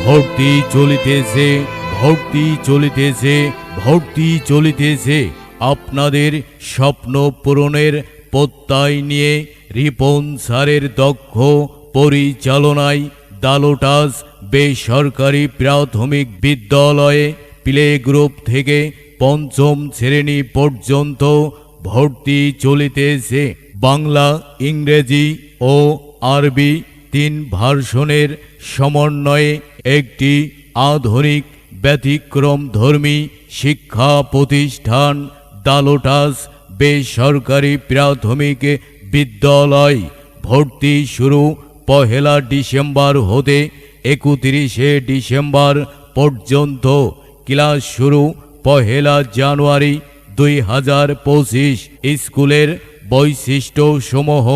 ভর্তি চলিতেছে, ভর্তি চলিতেছে, ভর্তি চলিতেছে। আপনাদের স্বপ্ন পূরণের প্রত্যয় নিয়ে রিপন স্যারের দক্ষ পরিচালনায় দালোটাস বেসরকারি প্রাথমিক বিদ্যালয়ে প্লে গ্রুপ থেকে পঞ্চম শ্রেণী পর্যন্ত ভর্তি চলিতেছে। বাংলা, ইংরেজি ও আরবি 3 ভার্সনের সমন্বয়ে একটি আধুনিক ব্যতিক্রমধর্মী শিক্ষা প্রতিষ্ঠান দালোটাস বেসরকারি প্রাথমিক বিদ্যালয়। ভর্তি শুরু 1 ডিসেম্বর হতে 31 ডিসেম্বর পর্যন্ত। ক্লাস শুরু 1 জানুয়ারি 2025। স্কুলের বৈশিষ্ট্যসমূহ: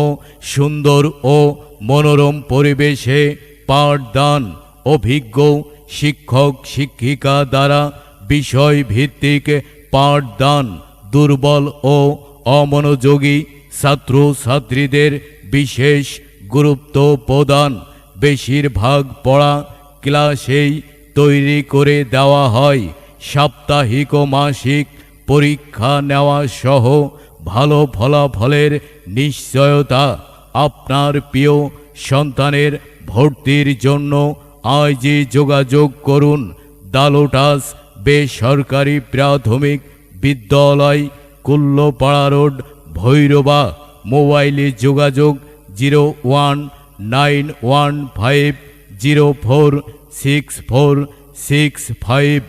সুন্দর ও মনোরম পরিবেশে পাঠদান, অভিজ্ঞ শিক্ষক শিক্ষিকা দ্বারা বিষয়ভিত্তিক পাঠদান, দুর্বল ও অমনোযোগী ছাত্রছাত্রীদের বিশেষ গুরুত্ব প্রদান। বেশিরভাগ পড়া ক্লাসেই তৈরি করে দেওয়া হয়। সাপ্তাহিক ও মাসিক পরীক্ষা নেওয়া সহ ভালো ফলাফলের নিশ্চয়তা। আপনার প্রিয় সন্তানের ভর্তির জন্য আজই যোগাযোগ করুন। দালোটাস বেসরকারি প্রাথমিক বিদ্যালয়, কুল্লোপাড়া রোড, ভৈরবা। মোবাইলে যোগাযোগ 019150464665।